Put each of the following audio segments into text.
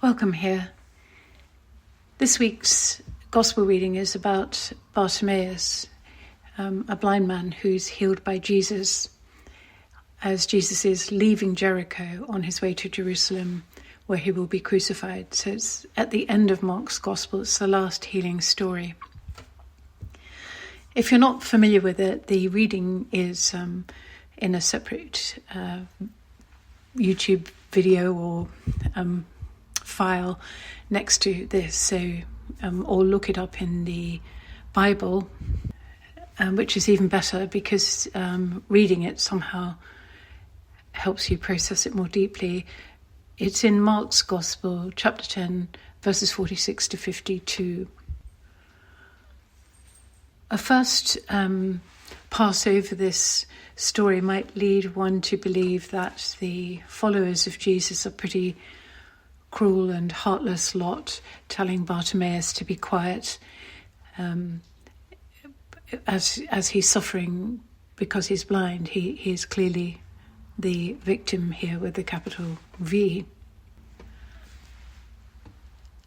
Welcome here. This week's Gospel reading is about Bartimaeus, a blind man who's healed by Jesus as Jesus is leaving Jericho on his way to Jerusalem where he will be crucified. So it's at the end of Mark's Gospel, it's the last healing story. If you're not familiar with it, the reading is in a separate YouTube video or file next to this, so or look it up in the Bible, which is even better because reading it somehow helps you process it more deeply. It's in Mark's Gospel, chapter 10, verses 46 to 52. A first pass over this story might lead one to believe that the followers of Jesus are pretty cruel and heartless lot, telling Bartimaeus to be quiet as he's suffering because he's blind. He is clearly the victim here with the capital V.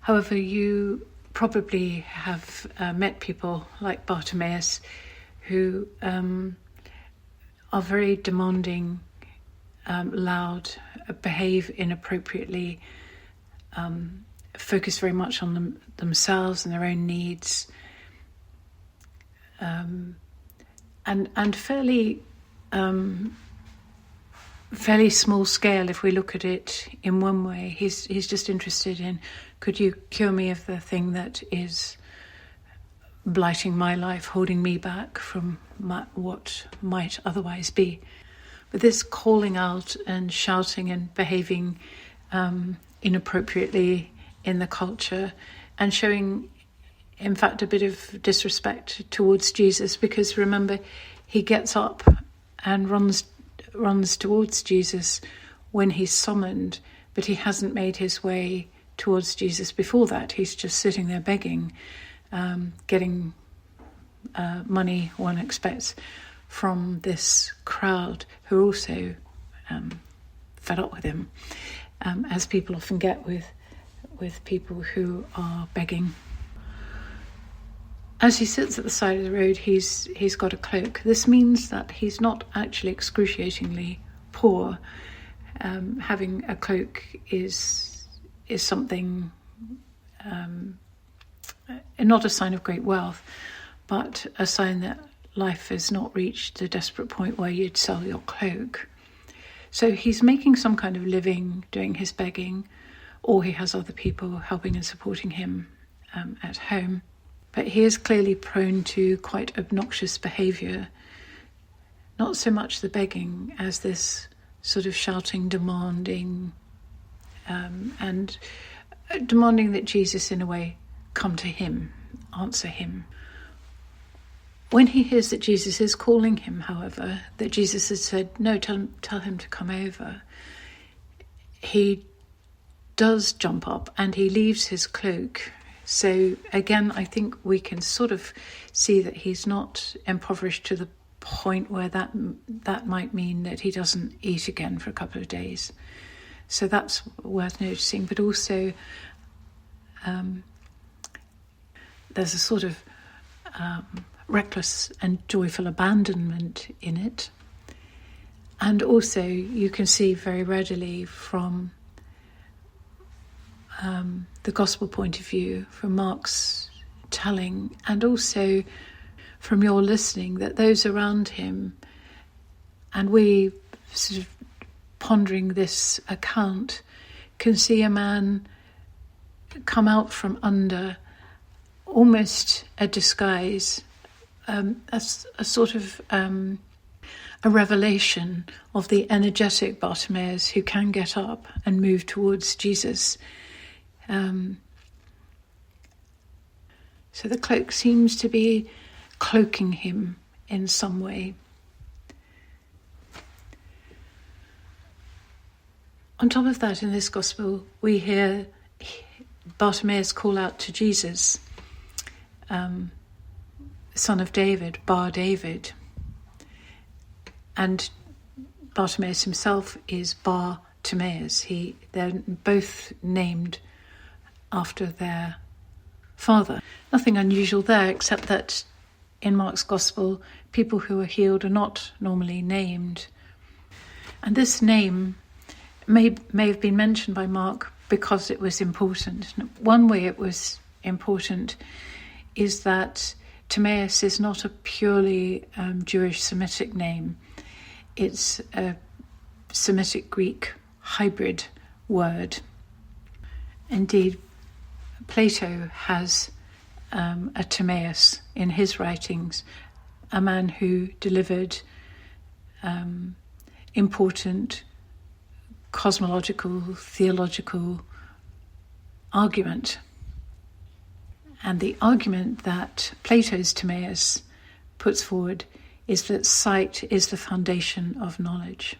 However, you probably have met people like Bartimaeus who are very demanding, loud, behave inappropriately, focus very much on themselves and their own needs, and fairly small scale if we look at it in one way. He's just interested in, could you cure me of the thing that is blighting my life, holding me back from what might otherwise be. But this calling out and shouting and behaving inappropriately in the culture and showing, in fact, a bit of disrespect towards Jesus, because remember, he gets up and runs towards Jesus when he's summoned, but he hasn't made his way towards Jesus before that. He's just sitting there begging, getting money, one expects, from this crowd who are also fed up with him, as people often get with people who are begging. As he sits at the side of the road, he's got a cloak. This means that he's not actually excruciatingly poor. Having a cloak is something, not a sign of great wealth, but a sign that life has not reached the desperate point where you'd sell your cloak. So he's making some kind of living doing his begging, or he has other people helping and supporting him at home. But he is clearly prone to quite obnoxious behaviour, not so much the begging as this sort of shouting, demanding, and demanding that Jesus, in a way, come to him, answer him. When he hears that Jesus is calling him, however, that Jesus has said, no, tell him to come over, he does jump up and he leaves his cloak. So again, I think we can sort of see that he's not impoverished to the point where that might mean that he doesn't eat again for a couple of days. So that's worth noticing. But also there's a sort of reckless and joyful abandonment in it. And also you can see very readily from the gospel point of view, from Mark's telling, and also from your listening, that those around him, and we sort of pondering this account, can see a man come out from under almost a disguise, a sort of a revelation of the energetic Bartimaeus who can get up and move towards Jesus. So the cloak seems to be cloaking him in some way. On top of that, in this gospel, we hear Bartimaeus call out to Jesus, son of David, Bar David. And Bartimaeus himself is Bartimaeus. They're both named after their father. Nothing unusual there, except that in Mark's Gospel, people who are healed are not normally named. And this name may have been mentioned by Mark because it was important. One way it was important is that Timaeus is not a purely Jewish Semitic name. It's a Semitic Greek hybrid word. Indeed, Plato has a Timaeus in his writings, a man who delivered important cosmological, theological argument. And the argument that Plato's Timaeus puts forward is that sight is the foundation of knowledge.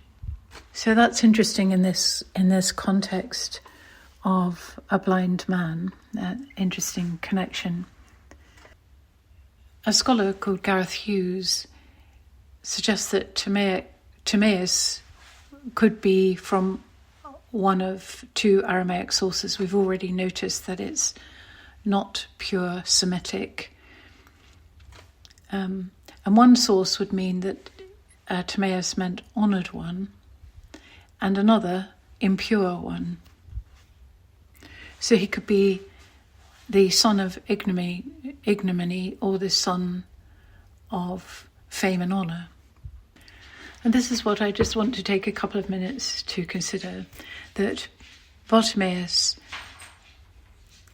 So that's interesting in this context of a blind man, an interesting connection. A scholar called Gareth Hughes suggests that Timaeus could be from one of two Aramaic sources. We've already noticed that it's not pure Semitic. And one source would mean that Timaeus meant honoured one, and another impure one. So he could be the son of ignominy or the son of fame and honour. And this is what I just want to take a couple of minutes to consider, that Bartimaeus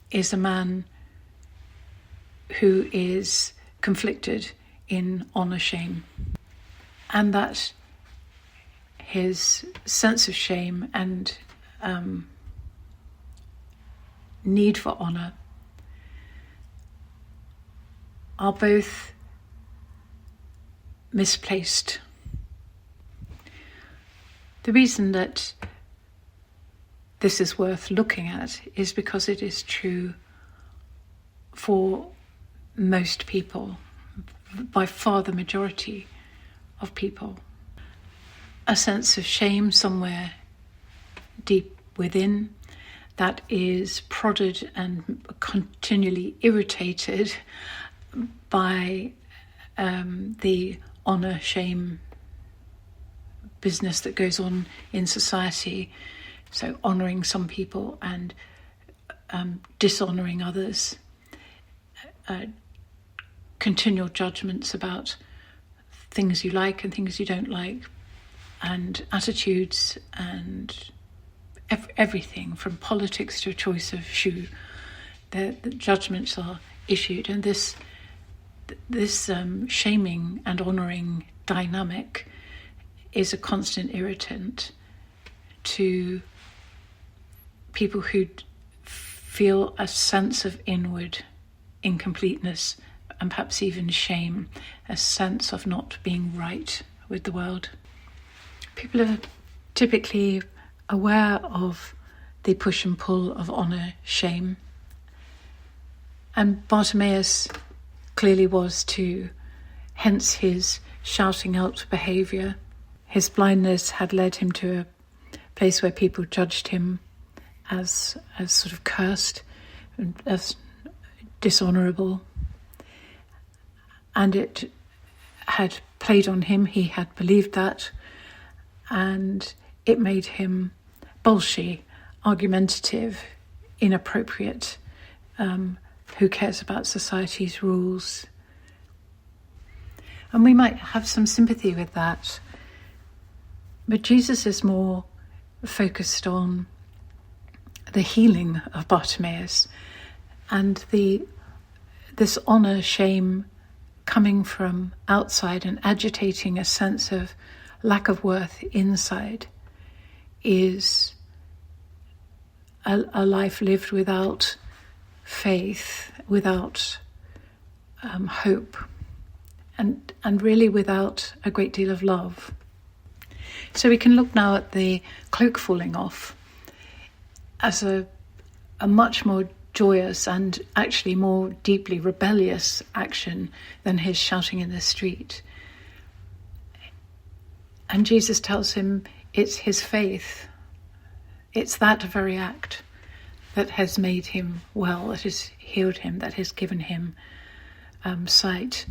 is a man who is conflicted in honour-shame, and that his sense of shame and need for honour are both misplaced. The reason that this is worth looking at is because it is true for most people, by far the majority of people. A sense of shame somewhere deep within that is prodded and continually irritated by the honour-shame business that goes on in society. So honouring some people and dishonouring others. Continual judgments about things you like and things you don't like, and attitudes and everything from politics to a choice of shoe. The judgments are issued, and this shaming and honouring dynamic is a constant irritant to people who feel a sense of inward incompleteness and perhaps even shame, a sense of not being right with the world. People are typically aware of the push and pull of honour, shame. And Bartimaeus clearly was too, hence his shouting out behaviour. His blindness had led him to a place where people judged him as sort of cursed, as dishonourable. And it had played on him, he had believed that, and it made him bolshy, argumentative, inappropriate. Who cares about society's rules? And we might have some sympathy with that. But Jesus is more focused on the healing of Bartimaeus and this honour, shame coming from outside and agitating a sense of lack of worth inside is a life lived without faith, without hope, and really without a great deal of love. So we can look now at the cloak falling off as a much more joyous and actually more deeply rebellious action than his shouting in the street. And Jesus tells him it's his faith, it's that very act that has made him well, that has healed him, that has given him sight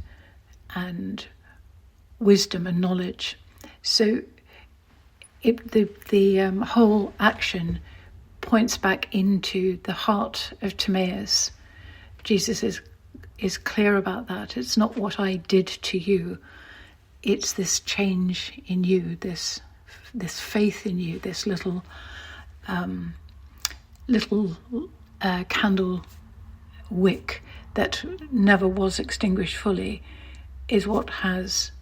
and wisdom and knowledge. So the whole action points back into the heart of Timaeus. Jesus is clear about that. It's not what I did to you. It's this change in you, this faith in you, this little candle wick that never was extinguished fully is what has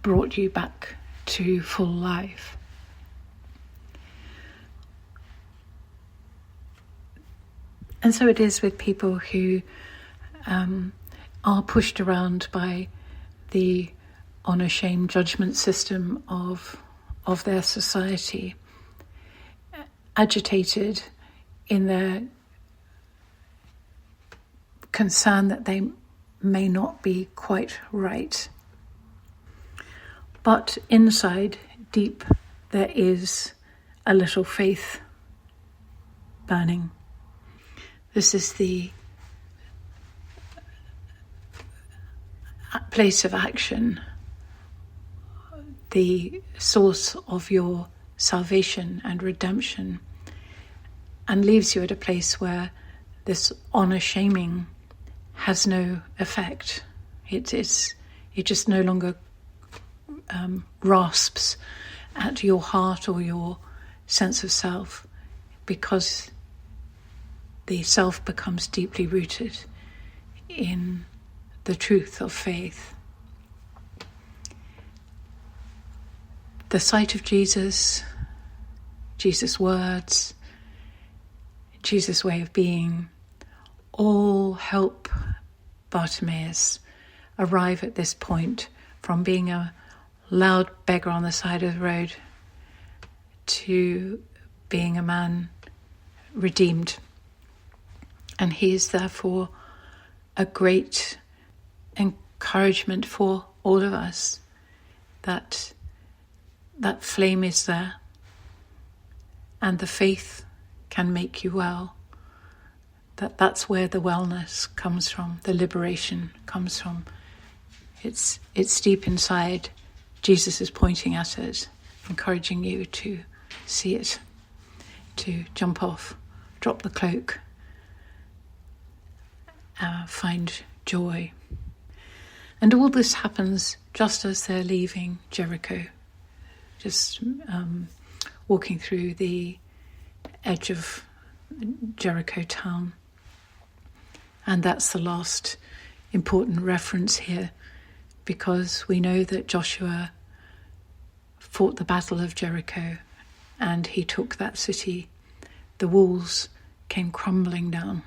brought you back to full life. And so it is with people who are pushed around by the honour, shame, judgment system of their society, agitated in their concern that they may not be quite right. But inside, deep, there is a little faith burning. This is the place of action, the source of your salvation and redemption, and leaves you at a place where this honour shaming has no effect. It just no longer rasps at your heart or your sense of self, because the self becomes deeply rooted in the truth of faith. The sight of Jesus, Jesus' words, Jesus' way of being, all help Bartimaeus arrive at this point from being a loud beggar on the side of the road to being a man redeemed. And he is therefore a great encouragement for all of us, that flame is there and the faith can make you well. That's where the wellness comes from, the liberation comes from. It's deep inside. Jesus is pointing at it, encouraging you to see it, to jump off, drop the cloak, find joy. And all this happens just as they're leaving Jericho, just walking through the edge of Jericho town. And that's the last important reference here, because we know that Joshua fought the Battle of Jericho and he took that city. The walls came crumbling down.